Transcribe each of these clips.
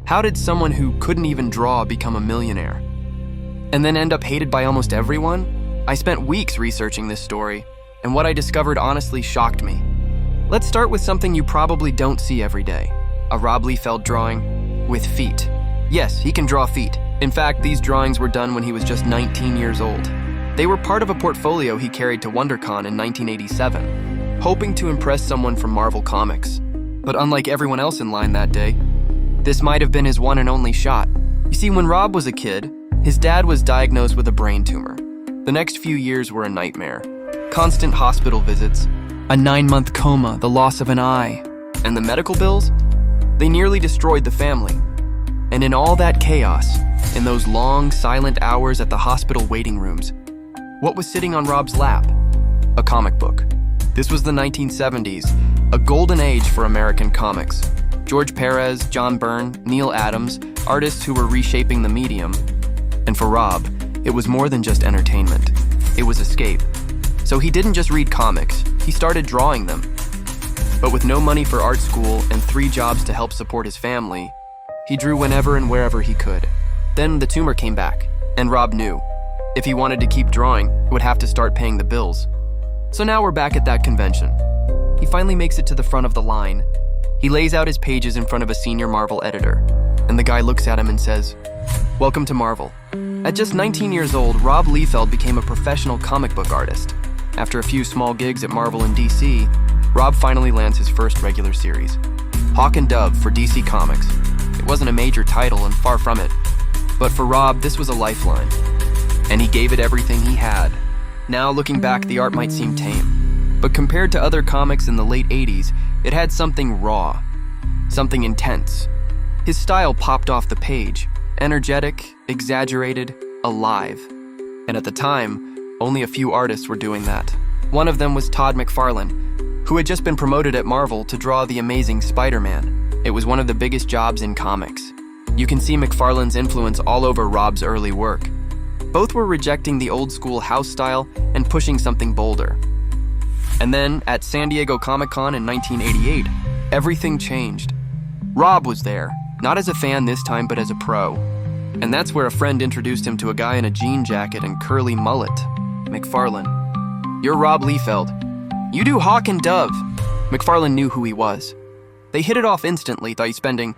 How did someone who couldn't even draw become a millionaire? And then end up hated by almost everyone? I spent weeks researching this story, and what I discovered honestly shocked me. Let's start with something you probably don't see every day. A Rob Liefeld drawing with feet. Yes, he can draw feet. In fact, these drawings were done when he was just 19 years old. They were part of a portfolio he carried to WonderCon in 1987, hoping to impress someone from Marvel Comics. But unlike everyone else in line that day, this might have been his one and only shot. You see, when Rob was a kid, his dad was diagnosed with a brain tumor. The next few years were a nightmare. Constant hospital visits, a 9-month coma, the loss of an eye, and the medical bills? They nearly destroyed the family. And in all that chaos, in those long, silent hours at the hospital waiting rooms, what was sitting on Rob's lap? A comic book. This was the 1970s, a golden age for American comics. George Perez, John Byrne, Neil Adams, artists who were reshaping the medium. And for Rob, it was more than just entertainment. It was escape. So he didn't just read comics, he started drawing them. But with no money for art school and 3 jobs to help support his family, he drew whenever and wherever he could. Then the tumor came back, and Rob knew. If he wanted to keep drawing, he would have to start paying the bills. So now we're back at that convention. He finally makes it to the front of the line. He lays out his pages in front of a senior Marvel editor, and the guy looks at him and says, "Welcome to Marvel." At just 19 years old, Rob Liefeld became a professional comic book artist. After a few small gigs at Marvel and DC, Rob finally lands his first regular series, Hawk and Dove for DC Comics. It wasn't a major title and far from it, but for Rob, this was a lifeline, and he gave it everything he had. Now, looking back, the art might seem tame, but compared to other comics in the late 80s, it had something raw, something intense. His style popped off the page, energetic, exaggerated, alive. And at the time, only a few artists were doing that. One of them was Todd McFarlane, who had just been promoted at Marvel to draw the Amazing Spider-Man. It was one of the biggest jobs in comics. You can see McFarlane's influence all over Rob's early work. Both were rejecting the old-school house style and pushing something bolder. And then, at San Diego Comic-Con in 1988, everything changed. Rob was there, not as a fan this time, but as a pro. And that's where a friend introduced him to a guy in a jean jacket and curly mullet, McFarlane. "You're Rob Liefeld. You do Hawk and Dove." McFarlane knew who he was. They hit it off instantly, spending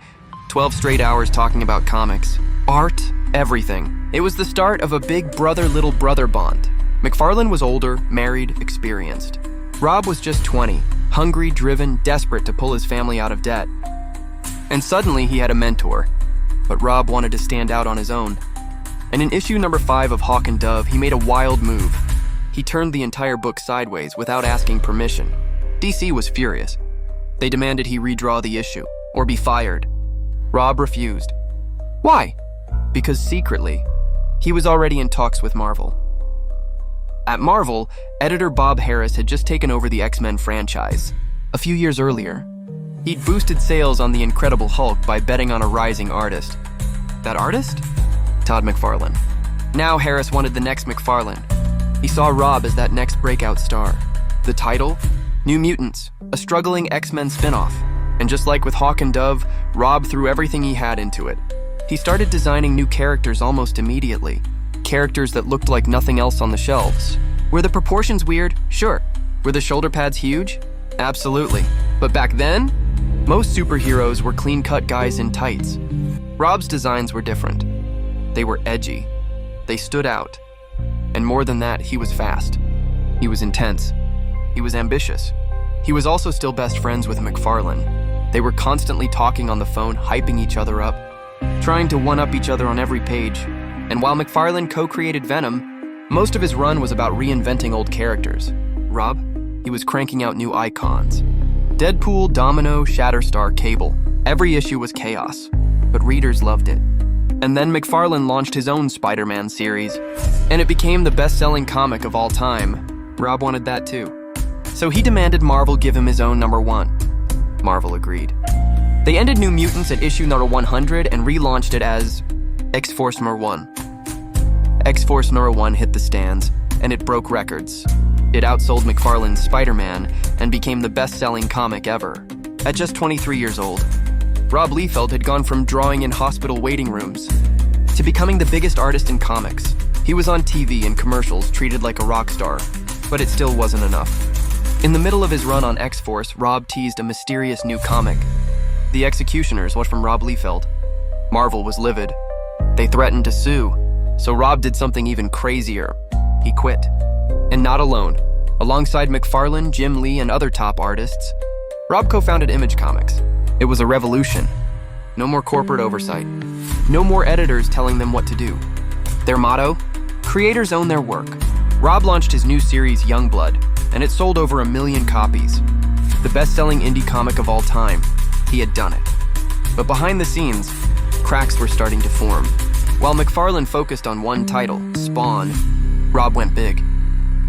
12 straight hours talking about comics, art, everything. It was the start of a big brother-little brother bond. McFarlane was older, married, experienced. Rob was just 20, hungry, driven, desperate to pull his family out of debt. And suddenly he had a mentor. But Rob wanted to stand out on his own. And in issue number 5 of Hawk and Dove, he made a wild move. He turned the entire book sideways without asking permission. DC was furious. They demanded he redraw the issue, or be fired. Rob refused. Why? Because secretly, he was already in talks with Marvel. At Marvel, editor Bob Harras had just taken over the X-Men franchise. A few years earlier, he'd boosted sales on The Incredible Hulk by betting on a rising artist. That artist? Todd McFarlane. Now Harras wanted the next McFarlane. He saw Rob as that next breakout star. The title? New Mutants, a struggling X-Men spin-off. And just like with Hawk and Dove, Rob threw everything he had into it. He started designing new characters almost immediately. Characters that looked like nothing else on the shelves. Were the proportions weird? Sure. Were the shoulder pads huge? Absolutely. But back then, most superheroes were clean-cut guys in tights. Rob's designs were different. They were edgy. They stood out. And more than that, he was fast. He was intense. He was ambitious. He was also still best friends with McFarlane. They were constantly talking on the phone, hyping each other up, trying to one-up each other on every page. And while McFarlane co-created Venom, most of his run was about reinventing old characters. Rob, he was cranking out new icons. Deadpool, Domino, Shatterstar, Cable. Every issue was chaos, but readers loved it. And then McFarlane launched his own Spider-Man series, and it became the best-selling comic of all time. Rob wanted that too. So he demanded Marvel give him his own number 1. Marvel agreed. They ended New Mutants at issue number 100 and relaunched it as X-Force number 1. X-Force number 1 hit the stands, and it broke records. It outsold McFarlane's Spider-Man and became the best-selling comic ever. At just 23 years old, Rob Liefeld had gone from drawing in hospital waiting rooms to becoming the biggest artist in comics. He was on TV and commercials, treated like a rock star, but it still wasn't enough. In the middle of his run on X-Force, Rob teased a mysterious new comic. The Executioners was from Rob Liefeld. Marvel was livid. They threatened to sue, so Rob did something even crazier. He quit. And not alone. Alongside McFarlane, Jim Lee, and other top artists, Rob co-founded Image Comics. It was a revolution. No more corporate oversight. No more editors telling them what to do. Their motto? Creators own their work. Rob launched his new series, Youngblood, and it sold over 1 million copies. The best-selling indie comic of all time. He had done it. But behind the scenes, cracks were starting to form. While McFarlane focused on one title, Spawn, Rob went big.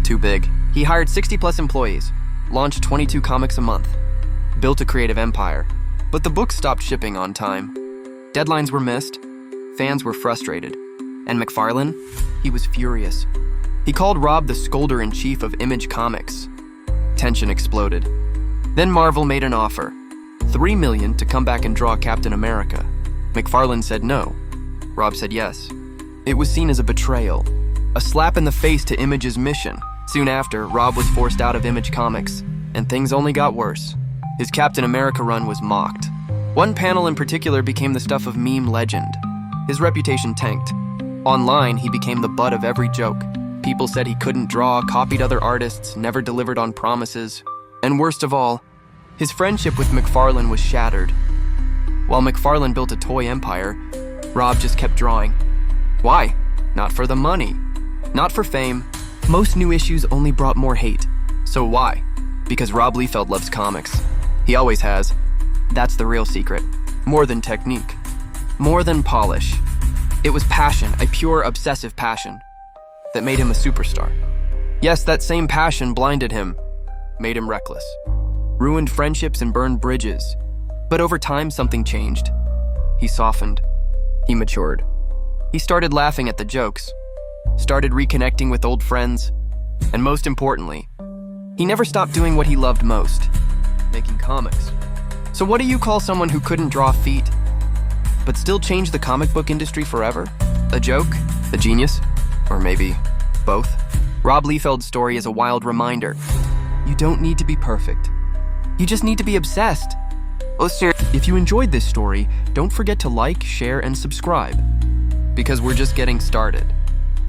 Too big. He hired 60-plus employees, launched 22 comics a month, built a creative empire. But the books stopped shipping on time. Deadlines were missed, fans were frustrated, and McFarlane, he was furious. He called Rob the scolder-in-chief of Image Comics. Tension exploded. Then Marvel made an offer, $3 million to come back and draw Captain America. McFarlane said no. Rob said yes. It was seen as a betrayal, a slap in the face to Image's mission. Soon after, Rob was forced out of Image Comics, and things only got worse. His Captain America run was mocked. One panel in particular became the stuff of meme legend. His reputation tanked. Online, he became the butt of every joke. People said he couldn't draw, copied other artists, never delivered on promises. And worst of all, his friendship with McFarlane was shattered. While McFarlane built a toy empire, Rob just kept drawing. Why? Not for the money. Not for fame. Most new issues only brought more hate. So why? Because Rob Liefeld loves comics. He always has. That's the real secret. More than technique. More than polish. It was passion, a pure, obsessive passion, that made him a superstar. Yes, that same passion blinded him, made him reckless, ruined friendships and burned bridges. But over time, something changed. He softened. He matured. He started laughing at the jokes, started reconnecting with old friends, and most importantly, he never stopped doing what he loved most, making comics. So what do you call someone who couldn't draw feet, but still changed the comic book industry forever? A joke? A genius? Or maybe both? Rob Liefeld's story is a wild reminder. You don't need to be perfect. You just need to be obsessed. Oh, sir. If you enjoyed this story, don't forget to like, share, and subscribe, because we're just getting started.